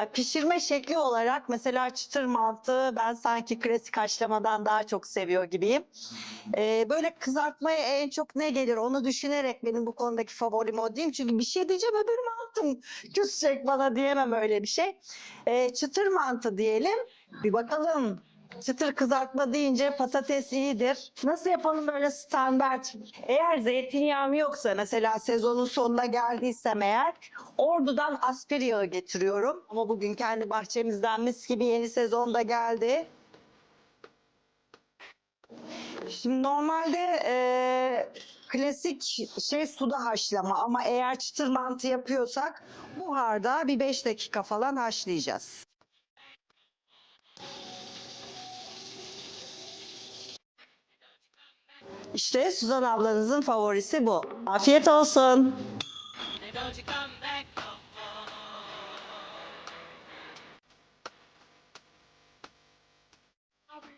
Pişirme şekli olarak mesela çıtır mantı ben sanki klasik haşlamadan daha çok seviyor gibiyim. Böyle kızartmaya en çok ne gelir onu düşünerek benim bu konudaki favorim o diyeyim. Çünkü bir şey diyeceğim öbür mantım küsecek bana diyemem öyle bir şey. Çıtır mantı diyelim. Bir bakalım. Çıtır kızartma deyince patates iyidir. Nasıl yapalım böyle standart? Eğer zeytinyağım yoksa mesela sezonun sonuna geldiysem eğer Ordu'dan aspir yağı getiriyorum. Ama bugün kendi bahçemizden mis gibi yeni sezonda geldi. Şimdi normalde klasik şey suda haşlama ama eğer çıtır mantı yapıyorsak buharda bir 5 dakika falan haşlayacağız. İşte Suzan ablanızın favorisi bu. Afiyet olsun.